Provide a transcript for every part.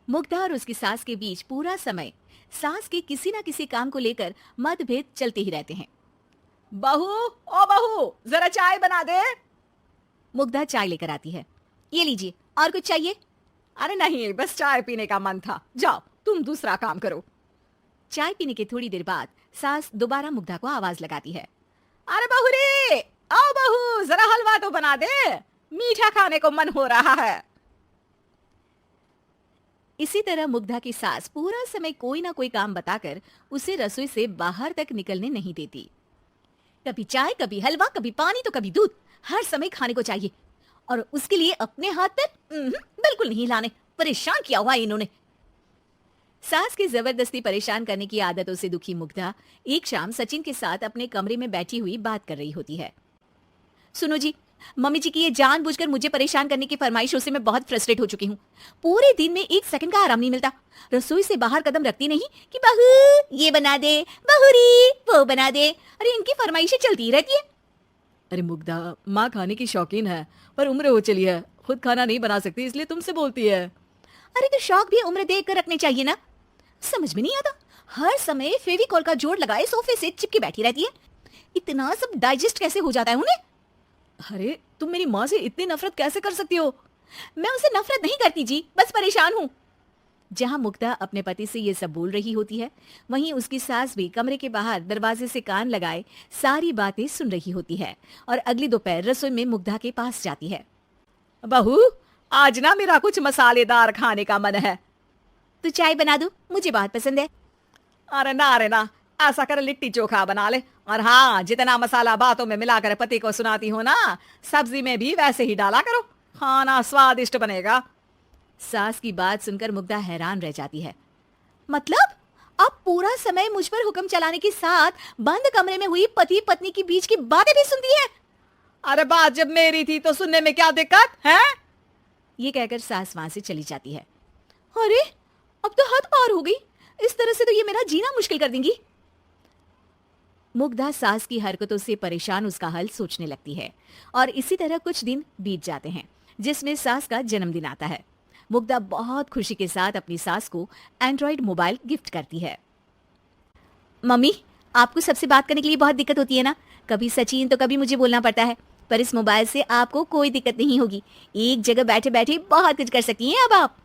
मुग्धा और उसकी सास के बीच पूरा समय सास के किसी न किसी काम को लेकर मतभेद चलते ही रहते हैं। बहू, ओ बहू, जरा चाय बना दे। मुग्धा चाय लेकर आती है। ये लीजिए, और कुछ चाहिए? अरे नहीं, बस चाय पीने का मन था। जाओ तुम दूसरा काम करो। चाय पीने के थोड़ी देर बाद सास दोबारा मुग्धा को आवाज लगाती है। अरे बहू रे, आओ बहू, जरा हलवा तो बना दे, मीठा खाने को मन हो रहा है। इसी तरह मुग्धा की सास पूरा समय कोई ना कोई काम बताकर उसे रसोई से बाहर तक निकलने नहीं देती। कभी चाय, कभी हलवा, कभी पानी तो कभी दूध, हर समय खाने को चाहिए। और उसके लिए अपने हाथ पैर बिल्कुल नहीं हिलाने। परेशान किया हुआ है इन्होंने। सास की जबरदस्ती परेशान करने की आदतों से दुखी मुग्धा एक शाम सचिन के साथ अपने कमरे में बैठी हुई बात कर रही होती है। सुनो जी, मम्मी जी की ये जानबूझकर मुझे परेशान करने की फरमाइशों से मैं बहुत फ्रस्ट्रेट हो चुकी हूँ। पूरे दिन में एक सेकंड का आराम नहीं मिलता। रसोई से बाहर कदम रखती नहीं कि बहू ये बना दे, बहुरी वो बना दे। अरे इनकी फरमाइशें चलती ही रहती है। अरे मुग्धा, माँ खाने की शौकीन है, पर उम्र हो चली है, खुद खाना नहीं बना सकती, इसलिए तुमसे बोलती है। अरे तो शौक भी उम्र देख कर रखने चाहिए ना। समझ में नहीं आता, हर समय फेविकॉल का जोड़ लगाए सोफे से चिपके बैठी रहती है। इतना सब डाइजेस्ट कैसे हो जाता है उन्हें? अरे तुम मेरी माँ से इतनी नफरत कैसे कर सकती हो? मैं उसे नफरत नहीं करती जी, बस परेशान हूँ। जहां मुग्धा अपने पति से ये सब बोल रही होती है, वहीं उसकी सास भी कमरे के बाहर दरवाजे से कान लगाए सारी बातें सुन रही होती है और अगली दोपहर रसोई में मुग्धा के पास जाती है। बहू, आज ना मेरा कुछ मसालेदार खाने का मन है। तो चाय बना दो, मुझे बहुत पसंद है। अरे ना, ऐसा कर लिट्टी चोखा बना ले। और हाँ, जितना मसाला बातों में मिलाकर पति को सुनाती हो ना, सब्जी में भी वैसे ही डाला करो, खाना स्वादिष्ट बनेगा। सास की बात सुनकर मुग्धा हैरान रह जाती है। मतलब आप पूरा समय मुझ पर हुक्म चलाने के साथ बंद कमरे में हुई पति पत्नी के बीच की बातें भी सुनती है? अरे बात जब मेरी थी तो सुनने में क्या दिक्कत है? ये कहकर सास वहां से चली जाती है। अरे अब तो हद पार हो गई, इस तरह से तो ये मेरा जीना मुश्किल कर देंगी। मुग्धा सास की हरकतों से परेशान उसका हल सोचने लगती है और इसी तरह कुछ दिन बीत जाते हैं, जिसमें सास का जन्मदिन आता है। मुग्धा बहुत खुशी के साथ अपनी सास को एंड्रॉइड मोबाइल गिफ्ट करती है। मम्मी, आपको सबसे बात करने के लिए बहुत दिक्कत होती है ना, कभी सचिन तो कभी मुझे बोलना पड़ता है, पर इस मोबाइल से आपको कोई दिक्कत नहीं होगी। एक जगह बैठे बैठे बहुत कुछ कर सकती हैं अब आप।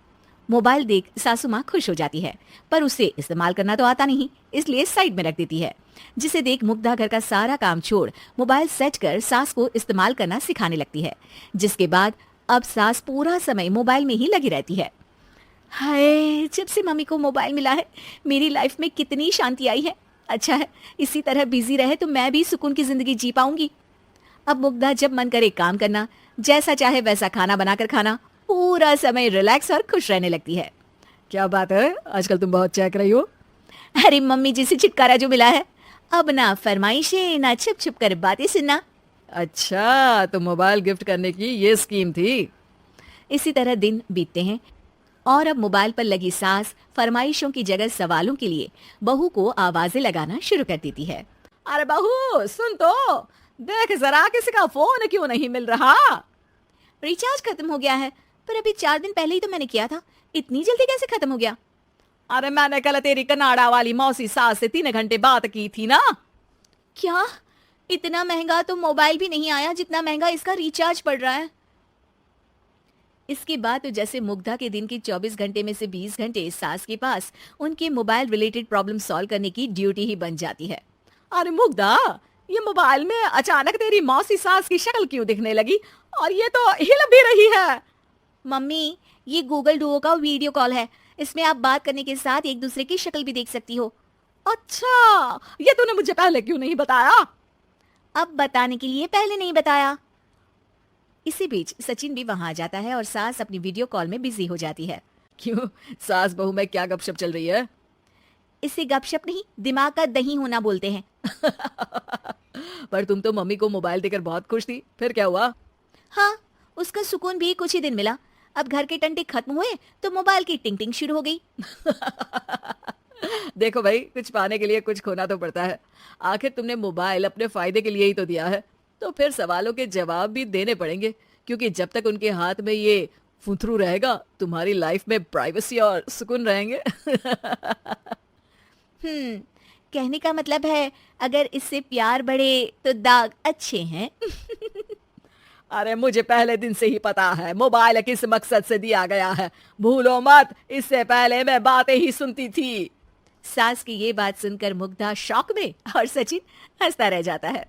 मोबाइल देख सासू माँ खुश हो जाती है, पर उसे इस्तेमाल करना तो आता नहीं, इसलिए साइड में रख देती है। जिसे देख मुग्धा घर का सारा काम छोड़ मोबाइल सेट कर सास को इस्तेमाल करना सिखाने लगती है, जिसके बाद अब सास पूरा समय मोबाइल में ही लगी रहती है। हाय, जब से मम्मी को मोबाइल मिला है मेरी लाइफ में कितनी शांति आई है। अच्छा है, इसी तरह बिजी रहे तो मैं भी सुकून की जिंदगी जी पाऊंगी। अब मुग्धा जब मन करे काम करना, जैसा चाहे वैसा खाना बनाकर खाना, पूरा समय रिलैक्स और खुश रहने लगती है। क्या बात है, आजकल तुम बहुत चहक रही हो। अरे मम्मी जी से छुटकारा जो मिला है, अब ना फरमाइशें ना छुप छुप कर बातें सुनना। अच्छा, तो मोबाइल गिफ्ट करने की ये स्कीम थी। इसी तरह दिन बीतते हैं और अब मोबाइल पर लगी सास फरमाइशों की जगह सवालों के लिए बहू को आवाजें लगाना शुरू कर देती है। अरे बहू सुन तो, देख जरा किसी का फोन क्यों नहीं मिल रहा? रिचार्ज खत्म हो गया है, पर अभी 4 दिन पहले ही तो मैंने किया था, इतनी जल्दी कैसे खत्म हो गया? अरे मैंने कल तेरी कनाडा वाली मौसी सास से 3 घंटे बात की थी ना। क्या? इतना महंगा तो मोबाइल भी नहीं आया जितना महंगा इसका रिचार्ज पड़ रहा है। इसके बाद तो जैसे मुग्धा के दिन की 24 घंटे में से 20 घंटे सास के पास उनके मोबाइल रिलेटेड प्रॉब्लम सॉल्व करने की ड्यूटी ही बन जाती है। अरे मुग्धा, ये मोबाइल में अचानक तेरी मौसी सास की शक्ल क्यों दिखने लगी? और ये तो हिल भी रही है। मम्मी, ये गूगल डुओ का वीडियो कॉल है, इसमें आप बात करने के साथ एक दूसरे की शक्ल भी देख सकती हो। अच्छा, ये तूने मुझे पहले क्यों नहीं बताया? अब बताने के लिए पहले नहीं बताया। इसी बीच सचिन भी वहां आ जाता है और सास अपनी वीडियो कॉल में बिजी हो जाती है। क्यों, सास बहू में क्या गपशप चल रही है? इसे गपशप नहीं, दिमाग का दही होना बोलते हैं। पर तुम तो मम्मी को मोबाइल देकर बहुत खुश थी, फिर क्या हुआ? हाँ, उसका सुकून भी कुछ ही दिन मिला। अब घर के टंटे खत्म हुए तो मोबाइल की टिंग टिंग शुरू हो गई। देखो भाई, कुछ पाने के लिए कुछ खोना तो पड़ता है। आखिर तुमने मोबाइल अपने फायदे के लिए ही तो दिया है, तो फिर सवालों के जवाब भी देने पड़ेंगे, क्योंकि जब तक उनके हाथ में ये फुथरू रहेगा, तुम्हारी लाइफ में प्राइवेसी और सुकून रहेंगे। कहने का मतलब है अगर इससे प्यार बढ़े तो दाग अच्छे हैं। अरे मुझे पहले दिन से ही पता है मोबाइल किस मकसद से दिया गया है, भूलो मत, इससे पहले मैं बातें ही सुनती थी। सास की ये बात सुनकर मुग्धा शॉक में और सचिन हंसता रह जाता है।